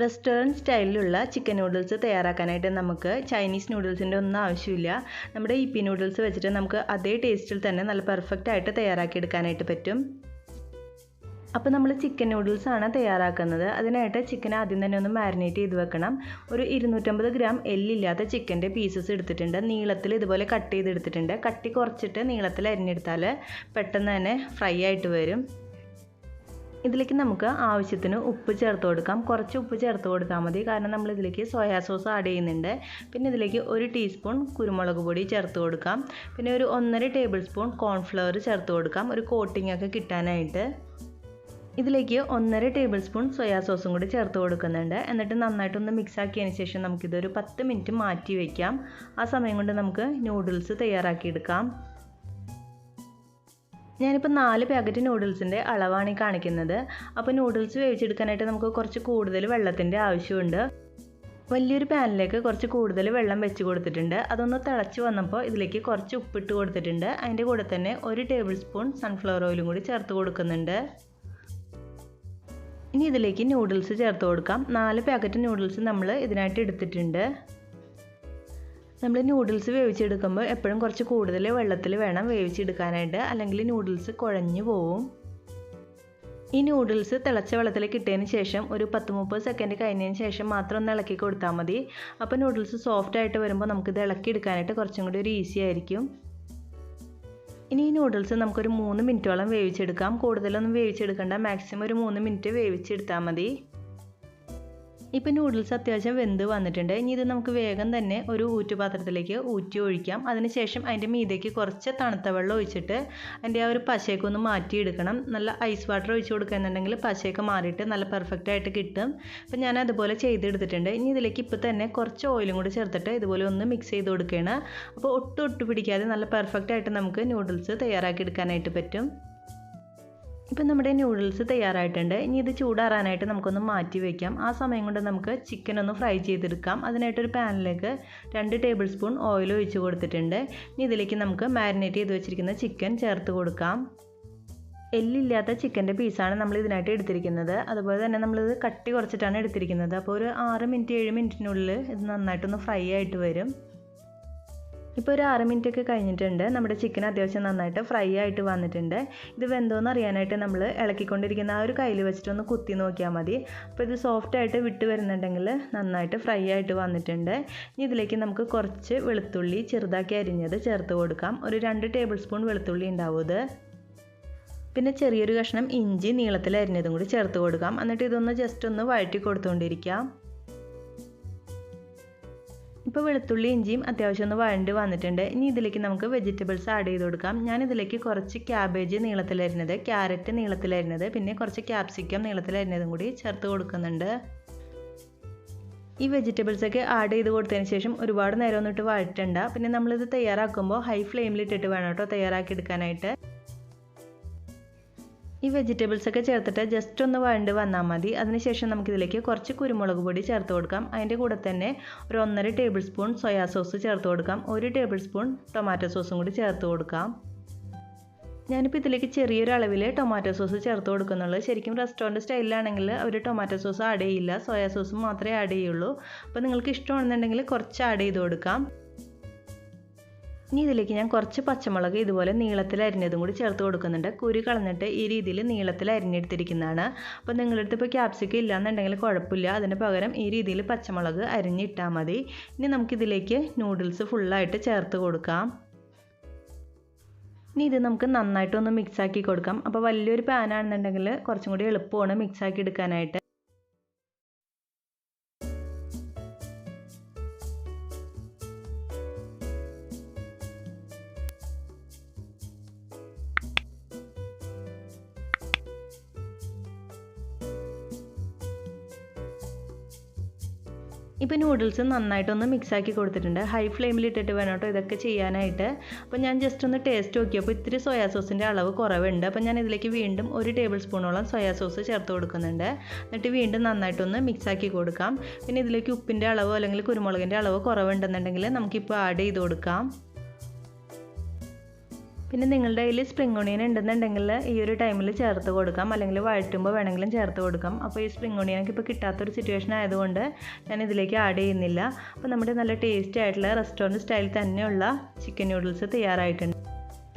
Restaurant സ്റ്റൈലിലുള്ള chicken noodles തയ്യാറാക്കാനായിട്ട് നമുക്ക് Chinese നൂഡിൽസിൻ്റെ ഒന്നും ആവശ്യമില്ല. നമ്മുടെ യിപ്പി നൂഡിൽസ് വെച്ചിട്ട് നമുക്ക് അതേ ടേസ്റ്റിൽ തന്നെ നല്ല പെർഫെക്റ്റ് ആയിട്ട് തയ്യാറാക്കിയെടുക്കാനായിട്ട് പറ്റും. അപ്പോൾ നമ്മൾ ചിക്കൻ നൂഡിൽസാണ് തയ്യാറാക്കുന്നത്. അതിനായിട്ട് ചിക്കൻ ആദ്യം തന്നെ ഒന്ന് മാരിനേറ്റ് ചെയ്ത് വെക്കണം. ഒരു 250 ഗ്രാം എല്ലില്ലാത്ത ചിക്കൻ്റെ പീസസ് എടുത്തിട്ടുണ്ട്. നീളത്തിൽ ഇതുപോലെ കട്ട് ചെയ്തെടുത്തിട്ടുണ്ട്. കട്ടി കുറച്ചിട്ട് നീളത്തിൽ അരിഞ്ഞെടുത്താൽ പെട്ടെന്ന് തന്നെ ഫ്രൈ ആയിട്ട് വരും. ഇതിലേക്ക് നമുക്ക് ആവശ്യത്തിന് ഉപ്പ് ചേർത്ത് കൊടുക്കാം. കുറച്ച് ഉപ്പ് ചേർത്ത് കൊടുത്താൽ മതി, കാരണം നമ്മൾ ഇതിലേക്ക് സോയാ സോസ് ആഡ് ചെയ്യുന്നുണ്ട്. പിന്നെ ഇതിലേക്ക് 1 ടീസ്പൂൺ കുരുമുളക് പൊടി ചേർത്ത് കൊടുക്കാം. പിന്നെ ഒരു 1.5 ടേബിൾ സ്പൂൺ കോൺഫ്ലവർ ചേർത്ത് കൊടുക്കാം, ഒരു കോട്ടിംഗ് ഒക്കെ കിട്ടാനായിട്ട്. ഇതിലേക്ക് 1.5 ടേബിൾ സ്പൂൺ സോയാ സോസും കൂടി ചേർത്ത് കൊടുക്കുന്നുണ്ട്. എന്നിട്ട് നന്നായിട്ടൊന്ന് മിക്സ് ആക്കിയതിന് ശേഷം നമുക്കിതൊരു 10 മിനിറ്റ് മാറ്റി വയ്ക്കാം. ആ സമയം കൊണ്ട് നമുക്ക് നൂഡിൽസ് തയ്യാറാക്കിയെടുക്കാം. ഞാനിപ്പോൾ 4 പാക്കറ്റ് നൂഡിൽസിൻ്റെ അളവാണ് ഈ കാണിക്കുന്നത്. അപ്പോൾ നൂഡിൽസ് വേവിച്ചെടുക്കാനായിട്ട് നമുക്ക് കുറച്ച് കൂടുതൽ വെള്ളത്തിൻ്റെ ആവശ്യമുണ്ട്. വലിയൊരു പാനിലേക്ക് കുറച്ച് കൂടുതൽ വെള്ളം വെച്ച് കൊടുത്തിട്ടുണ്ട്. അതൊന്ന് തിളച്ച് വന്നപ്പോൾ ഇതിലേക്ക് കുറച്ച് ഉപ്പിട്ട് കൊടുത്തിട്ടുണ്ട്. അതിൻ്റെ കൂടെ തന്നെ 1 ടേബിൾ സ്പൂൺ സൺഫ്ലവർ ഓയിലും കൂടി ചേർത്ത് കൊടുക്കുന്നുണ്ട്. ഇനി ഇതിലേക്ക് നൂഡിൽസ് ചേർത്ത് കൊടുക്കാം. 4 പാക്കറ്റ് നൂഡിൽസ് നമ്മൾ ഇതിനായിട്ട് എടുത്തിട്ടുണ്ട്. നമ്മൾ നൂഡിൽസ് വേവിച്ചെടുക്കുമ്പോൾ എപ്പോഴും കുറച്ച് കൂടുതൽ വെള്ളത്തിൽ വേണം വേവിച്ചെടുക്കാനായിട്ട്, അല്ലെങ്കിൽ നൂഡിൽസ് കുഴഞ്ഞു പോവും. ഈ നൂഡിൽസ് തിളച്ച വെള്ളത്തിലേക്ക് ഇട്ടതിന് ശേഷം ഒരു 10-30 സെക്കൻഡ് കഴിഞ്ഞതിന് ശേഷം മാത്രം ഒന്ന് ഇളക്കി കൊടുത്താൽ മതി. അപ്പോൾ നൂഡിൽസ് സോഫ്റ്റ് ആയിട്ട് വരുമ്പോൾ നമുക്കിത് ഇളക്കിയെടുക്കാനായിട്ട് കുറച്ചും കൂടി ഒരു ഈസി ആയിരിക്കും. ഇനി ഈ നൂഡിൽസ് നമുക്കൊരു 3 മിനിറ്റോളം വേവിച്ചെടുക്കാം. കൂടുതലൊന്നും വേവിച്ചെടുക്കണ്ട, മാക്സിമം ഒരു 3 മിനിറ്റ് വേവിച്ചെടുത്താൽ മതി. ഇപ്പോൾ നൂഡിൽസ് അത്യാവശ്യം വെന്ത് വന്നിട്ടുണ്ട്. ഇനി ഇത് നമുക്ക് വേഗം തന്നെ ഒരു ഊറ്റുപാത്രത്തിലേക്ക് ഊറ്റി ഒഴിക്കാം. അതിനുശേഷം അതിൻ്റെ മീതേക്ക് കുറച്ച് തണുത്ത വെള്ളം ഒഴിച്ചിട്ട് അതിൻ്റെ ആ ഒരു പശയൊക്കെ ഒന്ന് മാറ്റിയെടുക്കണം. നല്ല ഐസ് വാട്ടർ ഒഴിച്ച് കൊടുക്കുന്നുണ്ടെങ്കിൽ പശയൊക്കെ മാറിയിട്ട് നല്ല പെർഫെക്റ്റ് ആയിട്ട് കിട്ടും. അപ്പോൾ ഞാൻ അതുപോലെ ചെയ്തെടുത്തിട്ടുണ്ട്. ഇനി ഇതിലേക്ക് ഇപ്പോൾ തന്നെ കുറച്ച് ഓയിലും കൂടി ചേർത്തിട്ട് ഇതുപോലെ ഒന്ന് മിക്സ് ചെയ്ത് കൊടുക്കുകയാണ്. അപ്പോൾ ഒട്ടും പിടിക്കാതെ നല്ല പെർഫെക്റ്റ് ആയിട്ട് നമുക്ക് നൂഡിൽസ് തയ്യാറാക്കി എടുക്കാനായിട്ട് പറ്റും. ഇപ്പം നമ്മുടെ നൂഡിൽസ് തയ്യാറായിട്ടുണ്ട്. ഇനി ഇത് ചൂടാറാനായിട്ട് നമുക്കൊന്ന് മാറ്റി വയ്ക്കാം. ആ സമയം കൊണ്ട് നമുക്ക് ചിക്കൻ ഒന്ന് ഫ്രൈ ചെയ്തെടുക്കാം. അതിനായിട്ടൊരു പാനിലേക്ക് 2 ടേബിൾ സ്പൂൺ ഓയിൽ ഒഴിച്ച് കൊടുത്തിട്ടുണ്ട്. ഇനി ഇതിലേക്ക് നമുക്ക് മാരിനേറ്റ് ചെയ്ത് വെച്ചിരിക്കുന്ന ചിക്കൻ ചേർത്ത് കൊടുക്കാം. എല്ലില്ലാത്ത ചിക്കൻ്റെ പീസാണ് നമ്മൾ ഇതിനായിട്ട് എടുത്തിരിക്കുന്നത്. അതുപോലെ തന്നെ നമ്മളിത് കട്ടി കുറച്ചിട്ടാണ് എടുത്തിരിക്കുന്നത്. അപ്പോൾ ഒരു 6 മിനിറ്റ് 7 മിനിറ്റിനുള്ളിൽ ഇത് നന്നായിട്ടൊന്ന് ഫ്രൈ ആയിട്ട് വരും. ഇപ്പോൾ ഒരു 6 മിനിറ്റ് ഒക്കെ കഴിഞ്ഞിട്ടുണ്ട്. നമ്മുടെ ചിക്കൻ അത്യാവശ്യം നന്നായിട്ട് ഫ്രൈ ആയിട്ട് വന്നിട്ടുണ്ട്. ഇത് വെന്തോന്ന് അറിയാനായിട്ട് നമ്മൾ ഇളക്കിക്കൊണ്ടിരിക്കുന്ന ആ ഒരു കയ്യിൽ വെച്ചിട്ടൊന്ന് കുത്തി നോക്കിയാൽ മതി. അപ്പോൾ ഇത് സോഫ്റ്റ് ആയിട്ട് വിട്ട് വരുന്നുണ്ടെങ്കിൽ നന്നായിട്ട് ഫ്രൈ ആയിട്ട് വന്നിട്ടുണ്ട്. ഇനി ഇതിലേക്ക് നമുക്ക് കുറച്ച് വെളുത്തുള്ളി ചെറുതാക്കി അരിഞ്ഞത് ചേർത്ത് കൊടുക്കാം. ഒരു 2 ടേബിൾ സ്പൂൺ വെളുത്തുള്ളി ഉണ്ടാവും ഇത്. പിന്നെ ചെറിയൊരു കഷ്ണം ഇഞ്ചി നീളത്തിൽ അരിഞ്ഞതും കൂടി ചേർത്ത് കൊടുക്കാം. എന്നിട്ട് ഇതൊന്ന് ജസ്റ്റ് ഒന്ന് വഴറ്റി കൊടുത്തുകൊണ്ടിരിക്കാം. ഇപ്പോൾ വെളുത്തുള്ളി ഇഞ്ചിയും അത്യാവശ്യം ഒന്ന് വഴണ്ട് വന്നിട്ടുണ്ട്. ഇനി ഇതിലേക്ക് നമുക്ക് വെജിറ്റബിൾസ് ആഡ് ചെയ്ത് കൊടുക്കാം. ഞാനിതിലേക്ക് കുറച്ച് ക്യാബേജ് നീളത്തിലരിഞ്ഞത്, ക്യാരറ്റ് നീളത്തിലരിഞ്ഞത്, പിന്നെ കുറച്ച് ക്യാപ്സിക്കം നീളത്തിലരിഞ്ഞതും കൂടി ചേർത്ത് കൊടുക്കുന്നുണ്ട്. ഈ വെജിറ്റബിൾസൊക്കെ ആഡ് ചെയ്ത് കൊടുത്തതിന് ശേഷം ഒരുപാട് നേരം ഒന്നിട്ട് വഴറ്റണ്ട. പിന്നെ നമ്മളിത് തയ്യാറാക്കുമ്പോൾ ഹൈ ഫ്ലെയിമിലിട്ടിട്ട് വേണം കേട്ടോ തയ്യാറാക്കി എടുക്കാനായിട്ട്. ഈ വെജിറ്റബിൾസൊക്കെ ചേർത്തിട്ട് ജസ്റ്റ് ഒന്ന് വഴണ്ട് വന്നാൽ മതി. അതിനുശേഷം നമുക്കിതിലേക്ക് കുറച്ച് കുരുമുളക് പൊടി ചേർത്ത് കൊടുക്കാം. അതിൻ്റെ കൂടെ തന്നെ ഒരു 1.5 ടേബിൾ സ്പൂൺ സോയാ സോസ് ചേർത്ത് കൊടുക്കാം. 1 ടേബിൾ സ്പൂൺ ടൊമാറ്റോ സോസും കൂടി ചേർത്ത് കൊടുക്കാം. ഞാനിപ്പോൾ ഇതിലേക്ക് ചെറിയൊരു അളവിൽ ടൊമാറ്റോ സോസ് ചേർത്ത് കൊടുക്കുന്നുള്ളൂ. ശരിക്കും റെസ്റ്റോറൻറ്റ് സ്റ്റൈലിലാണെങ്കിൽ അവർ ടൊമാറ്റോ സോസ് ആഡ് ചെയ്യില്ല, സോയാ സോസ് മാത്രമേ ആഡ് ചെയ്യുള്ളൂ. അപ്പോൾ നിങ്ങൾക്ക് ഇഷ്ടമാണെന്നുണ്ടെങ്കിൽ കുറച്ച് ആഡ് ചെയ്ത് കൊടുക്കാം. ഇനി ഇതിലേക്ക് ഞാൻ കുറച്ച് പച്ചമുളക് ഇതുപോലെ നീളത്തിൽ അരിഞ്ഞതും കൂടി ചേർത്ത് കൊടുക്കുന്നുണ്ട്. കുരു കളഞ്ഞിട്ട് ഈ രീതിയിൽ നീളത്തിൽ അരിഞ്ഞെടുത്തിരിക്കുന്നതാണ്. അപ്പോൾ നിങ്ങളുടെ അടുത്ത് ഇപ്പോൾ ക്യാപ്സിക്കം ഇല്ലയെന്നുണ്ടെങ്കിൽ കുഴപ്പമില്ല, അതിന് പകരം ഈ രീതിയിൽ പച്ചമുളക് അരിഞ്ഞിട്ടാൽ മതി. ഇനി നമുക്കിതിലേക്ക് നൂഡിൽസ് ഫുള്ളായിട്ട് ചേർത്ത് കൊടുക്കാം. ഇനി ഇത് നമുക്ക് നന്നായിട്ടൊന്ന് മിക്സാക്കി കൊടുക്കാം. അപ്പോൾ വലിയൊരു പാനാണെന്നുണ്ടെങ്കിൽ കുറച്ചും കൂടി എളുപ്പമാണ് മിക്സാക്കി എടുക്കാനായിട്ട്. ഇപ്പോൾ നൂഡിൽസ് നന്നായിട്ടൊന്ന് മിക്സാക്കി കൊടുത്തിട്ടുണ്ട്. ഹൈ ഫ്ലെയിമിലിട്ടിട്ട് വേണം കേട്ടോ ഇതൊക്കെ ചെയ്യാനായിട്ട്. അപ്പോൾ ഞാൻ ജസ്റ്റ് ഒന്ന് ടേസ്റ്റ് നോക്കിയപ്പോൾ ഇത്തിരി സോയാ സോസിൻ്റെ അളവ് കുറവുണ്ട്. അപ്പോൾ ഞാൻ ഇതിലേക്ക് വീണ്ടും 1 ടേബിൾ സ്പൂണോളം സോയാ സോസ് ചേർത്ത് കൊടുക്കുന്നുണ്ട്. എന്നിട്ട് വീണ്ടും നന്നായിട്ടൊന്ന് മിക്സാക്കി കൊടുക്കാം. പിന്നെ ഇതിലേക്ക് ഉപ്പിൻ്റെ അളവോ അല്ലെങ്കിൽ കുരുമുളകിൻ്റെ അളവോ കുറവുണ്ടെന്നുണ്ടെങ്കിൽ നമുക്കിപ്പോൾ ആഡ് ചെയ്ത് കൊടുക്കാം. പിന്നെ നിങ്ങളുടെ കയ്യിൽ സ്പ്രിംഗ് ഓണിയൻ ഉണ്ടെന്നുണ്ടെങ്കിൽ ഈ ഒരു ടൈമിൽ ചേർത്ത് കൊടുക്കാം, അല്ലെങ്കിൽ വഴറ്റുമ്പോൾ വേണമെങ്കിലും ചേർത്ത് കൊടുക്കാം. അപ്പോൾ ഈ സ്പ്രിംഗ് ഓണിയനൊക്കെ ഇപ്പോൾ കിട്ടാത്തൊരു സിറ്റുവേഷൻ ആയതുകൊണ്ട് ഞാൻ ഇതിലേക്ക് ആഡ് ചെയ്യുന്നില്ല. അപ്പോൾ നമ്മുടെ നല്ല ടേസ്റ്റി ആയിട്ടുള്ള റെസ്റ്റോറൻറ്റ് സ്റ്റൈൽ തന്നെയുള്ള ചിക്കൻ നൂഡിൽസ് തയ്യാറായിട്ടുണ്ട്.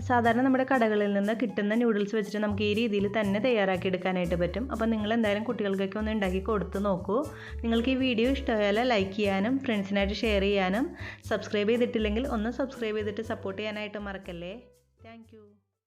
സാധാരണ നമ്മുടെ കടകളിൽ നിന്ന് കിട്ടുന്ന നൂഡിൽസ് വെച്ചിട്ട് നമുക്ക് ഈ രീതിയിൽ തന്നെ തയ്യാറാക്കി എടുക്കാനായിട്ട് പറ്റും. അപ്പോൾ നിങ്ങൾ എന്തായാലും കുട്ടികൾക്കൊക്കെ ഒന്ന് ഉണ്ടാക്കി കൊടുത്ത് നോക്കൂ. നിങ്ങൾക്ക് ഈ വീഡിയോ ഇഷ്ടമായാൽ ലൈക്ക് ചെയ്യാനും ഫ്രണ്ട്സിനായിട്ട് ഷെയർ ചെയ്യാനും സബ്സ്ക്രൈബ് ചെയ്തിട്ടില്ലെങ്കിൽ ഒന്ന് സബ്സ്ക്രൈബ് ചെയ്തിട്ട് സപ്പോർട്ട് ചെയ്യാനായിട്ട് മറക്കല്ലേ. താങ്ക്